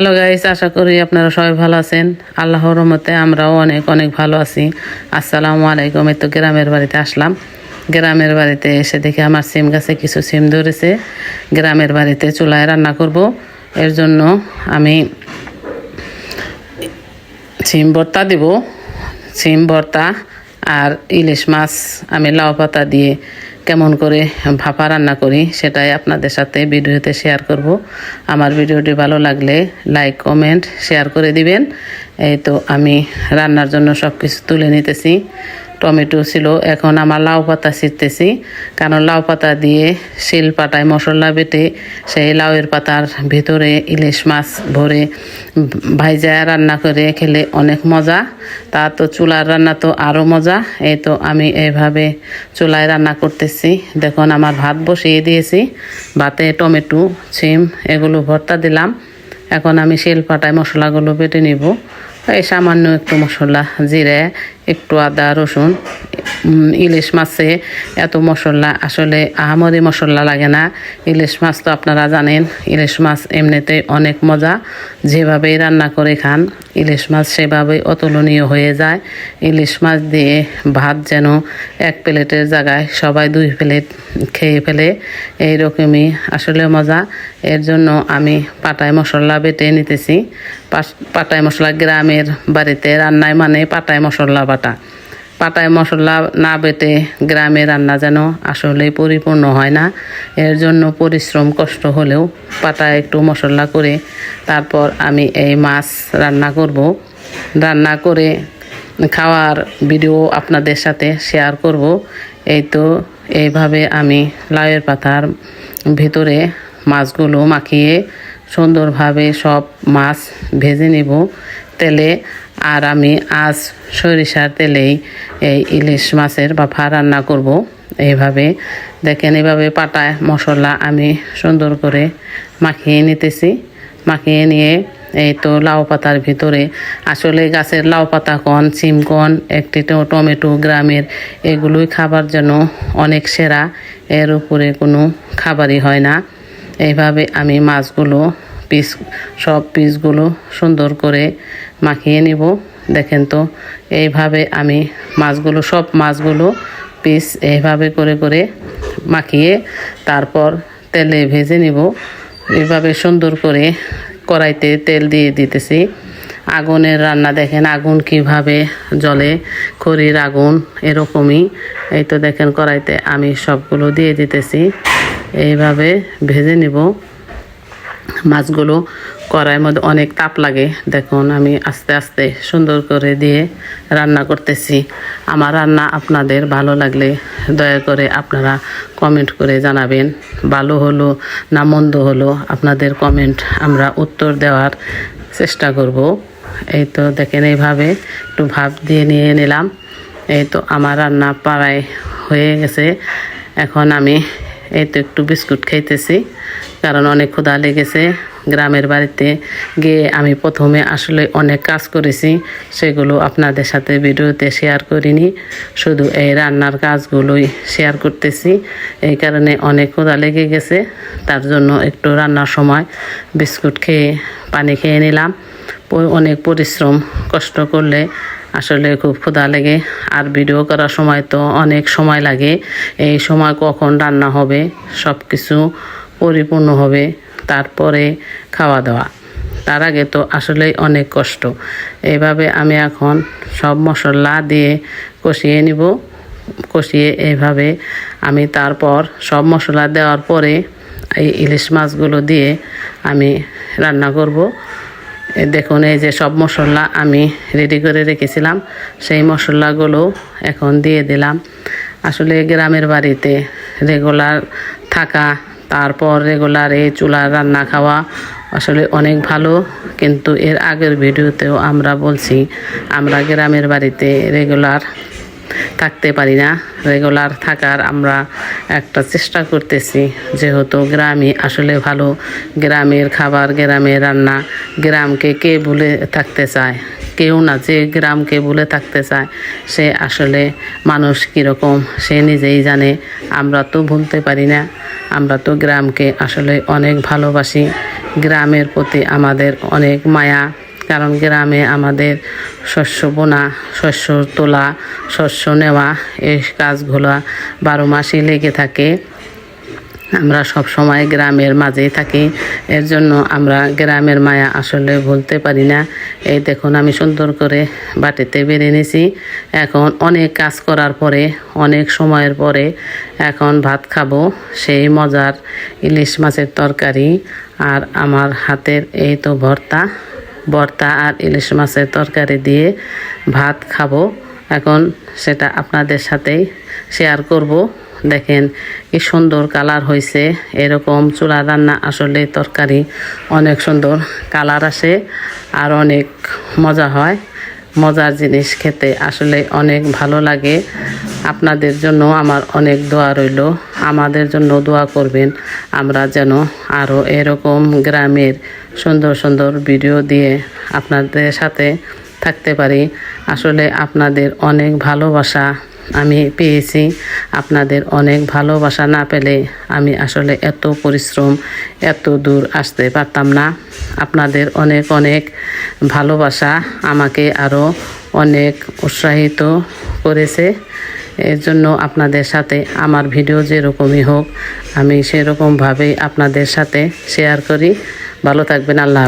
Hello guys, আশা করি আপনারা সবাই ভালো আছেন। আল্লাহর রহমতে আমরাও অনেক অনেক ভালো আছি। আসসালামু আলাইকুম। এই তো গ্রামের বাড়িতে আসলাম। গ্রামের বাড়িতে এসে দেখি আমার সিম গাছে কিছু সিম ধরেছে। গ্রামের বাড়িতে চুলায় রান্না করব, এর জন্য আমি সিম ভর্তা দিব। সিম ভর্তা আর ইলিশ মাছ আমি লাউ পাতা দিয়ে কেমন করে ভাপা রান্না করি সেটাই আপনাদের সাথে ভিডিওতে শেয়ার করব। আমার ভিডিওটি ভালো লাগলে লাইক কমেন্ট শেয়ার করে দিবেন। এই তো আমি রান্নার জন্য সব কিছু তুলে নিতেছি। টমেটো ছিল, এখন আমার লাউ পাতা ছিঁড়তেছি, কারণ লাউ পাতা দিয়ে শিল পাটায় মশলা বেটে সেই লাউয়ের পাতার ভিতরে ইলিশ মাছ ভরে ভাইজা রান্না করে খেলে অনেক মজা। তা তো চুলার রান্না তো আরও মজা। এই তো আমি এইভাবে চুলায় রান্না করতেছি। দেখুন আমার ভাত বসিয়ে দিয়েছি, ভাতে টমেটো সিম এগুলো ভর্তা দিলাম। এখন আমি শিল পাটায় মশলাগুলো বেটে নিব। এই সামান্য একটু মশলা, জিরে, একটু আদা রসুন। ইলিশ মাছে এত মশলা আসলে আহামরি মশলা লাগে না। ইলিশ মাছ তো আপনারা জানেন, ইলিশ মাছ এমনিতেই অনেক মজা। যেভাবেই রান্না করে খান ইলিশ মাছ সেভাবেই অতুলনীয় হয়ে যায়। ইলিশ মাছ দিয়ে ভাত যেন এক প্লেটের জায়গায় সবাই 2 প্লেট খেয়ে ফেলে, এইরকমই আসলে মজা। এর জন্য আমি পাটায় মশলা বেটে নিতেছি। পাটায় মশলা গ্রামের বাড়িতে রান্নায় মানে পাটায় মশলা বাটা। পাটায় মশলা না বেটে গ্রামে রান্না যেন আসলে পরিপূর্ণ হয় না। এর জন্য পরিশ্রম কষ্ট হলেও পাটায় একটু মশলা করে তারপর আমি এই মাছ রান্না করব। রান্না করে খাওয়ার ভিডিও আপনাদের সাথে শেয়ার করব। এই তো এইভাবে আমি লাউয়ের পাতার ভিতরে মাছগুলো মাখিয়ে সুন্দরভাবে সব মাছ ভেজে নেব তেলে। আর আমি আজ সরিষার তেলেই এই ইলিশ মাছের ভাপা রান্না করব। এইভাবে দেখেন, এইভাবে পাটায় মশলা আমি সুন্দর করে মাখিয়ে নিতেছি। মাখিয়ে নিয়ে এই তো লাউ পাতার ভিতরে, আসলে গাছের লাউ পাতা কন সিম কন একটি টমেটো গ্রামের এগুলোই খাবার জন্য অনেক সেরা। এর উপরে কোনো খাবারই হয় না। এইভাবে আমি মাছগুলো সব পিসগুলো সুন্দর করে মাখিয়ে নিব। দেখেন তো এইভাবে আমি সব মাছগুলো পিস এইভাবে করে করে মাখিয়ে তারপর তেলে ভেজে নিব। এইভাবে সুন্দর করে কড়াইতে তেল দিয়ে দিতেছি। আগুনের রান্না দেখেন, আগুন কিভাবে জ্বলে, খড়ির আগুন এরকমই। এই তো দেখেন কড়াইতে আমি সবগুলো দিয়ে দিতেছি। এইভাবে ভেজে নিব মাছগুলো। কড়াইয়ের মধ্যে অনেক তাপ লাগে, দেখুন আমি আস্তে আস্তে সুন্দর করে দিয়ে রান্না করতেছি। আমার রান্না আপনাদের ভালো লাগলে দয়া করে আপনারা কমেন্ট করে জানাবেন, ভালো হলো না মন্দ হলো। আপনাদের কমেন্ট আমরা উত্তর দেওয়ার চেষ্টা করব। এই তো দেখেন এইভাবে একটু ভাপ দিয়ে নিয়ে নিলাম। এই তো আমার রান্না প্রায় হয়ে গেছে। এখন আমি এই তো একটু বিস্কুট খাইতেছি, কারণ অনেক ক্ষুধা লেগেছে। গ্রামের বাড়িতে গিয়ে আমি প্রথমে আসলে অনেক কাজ করেছি, সেগুলো আপনাদের সাথে ভিডিওতে শেয়ার করিনি, শুধু এই রান্নার কাজগুলোই শেয়ার করতেছি। এই কারণে অনেক ক্ষুধা লেগে গেছে, তার জন্য একটু রান্নার সময় বিস্কুট খেয়ে পানি খেয়ে নিলাম। অনেক পরিশ্রম কষ্ট করলে আসলে খুব ক্ষুধা লেগে, আর ভিডিও করার সময় তো অনেক সময় লাগে। এই সময় কখন রান্না হবে, সব কিছু পরিপূর্ণ হবে, তারপরে খাওয়া দাওয়া, তার আগে তো আসলেই অনেক কষ্ট। এইভাবে আমি এখন সব মশলা দিয়ে কষিয়ে নিব। কষিয়ে এইভাবে আমি তারপর সব মশলা দেওয়ার পরে এই ইলিশ মাছগুলো দিয়ে আমি রান্না করব। দেখুন এই যে সব মশলা আমি রেডি করে রেখেছিলাম, সেই মশলাগুলো এখন দিয়ে দিলাম। আসলে গ্রামের বাড়িতে রেগুলার থাকা, তারপর রেগুলার এই চুলার রান্না খাওয়া আসলে অনেক ভালো। কিন্তু এর আগের ভিডিওতেও আমরা বলছি, আমরা গ্রামের বাড়িতে রেগুলার থাকতে পারি না। রেগুলার থাকার আমরা একটা চেষ্টা করতেছি, যেহেতু গ্রামই আসলে ভালো। গ্রামের খাবার, গ্রামের রান্না, গ্রামকে কে ভুলে থাকতে চায়? কেউ না। যে গ্রামকে ভুলে থাকতে চায় সে আসলে মানুষ কীরকম সে নিজেই জানে। আমরা তো ভুলতে পারি না। আমরা তো গ্রামকে আসলে অনেক ভালোবাসি, গ্রামের প্রতি আমাদের অনেক মায়া। কারণ গ্রামে আমাদের শস্য বোনা, শস্য তোলা, শস্য নেওয়া, এই কাজগুলো 12 মাসই লেগে থাকে। আমরা সব সময় গ্রামের মাঝেই থাকি, এর জন্য আমরা গ্রামের মায়া আসলে ভুলতে পারি না। এই দেখুন আমি সুন্দর করে বাটিতে বেড়ে নিয়েছি। এখন অনেক কাজ করার পরে, অনেক সময়ের পরে এখন ভাত খাবো। সেই মজার ইলিশ মাছের তরকারি আর আমার হাতের এই তো ভর্তা আর ইলিশ মাছের তরকারি দিয়ে ভাত খাবো। এখন সেটা আপনাদের সাথেই শেয়ার করব। দেখেন কি সুন্দর কালার হয়েছে। এরকম চুলা রান্না আসলে তরকারি অনেক সুন্দর কালার আসে আর অনেক মজা হয়। মজার জিনিস খেতে আসলে অনেক ভালো লাগে। আপনাদের জন্য আমার অনেক দোয়া রইল, আমাদের জন্য দোয়া করবেন। আমরা যেন আরও এরকম গ্রামের সুন্দর সুন্দর ভিডিও দিয়ে আপনাদের সাথে থাকতে পারি। আসলে আপনাদের অনেক ভালোবাসা আমি পেয়েছি। আপনাদের অনেক ভালোবাসা না পেলে আমি আসলে এত পরিশ্রম, এত দূর আসতে পারতাম না। আপনাদের অনেক অনেক ভালোবাসা আমাকে আরও অনেক উৎসাহিত করেছে। এর জন্য আপনাদের সাথে আমার ভিডিও যেরকমই হোক আমি সেরকমভাবেই আপনাদের সাথে শেয়ার করি। ভালো থাকবেন। আল্লাহ।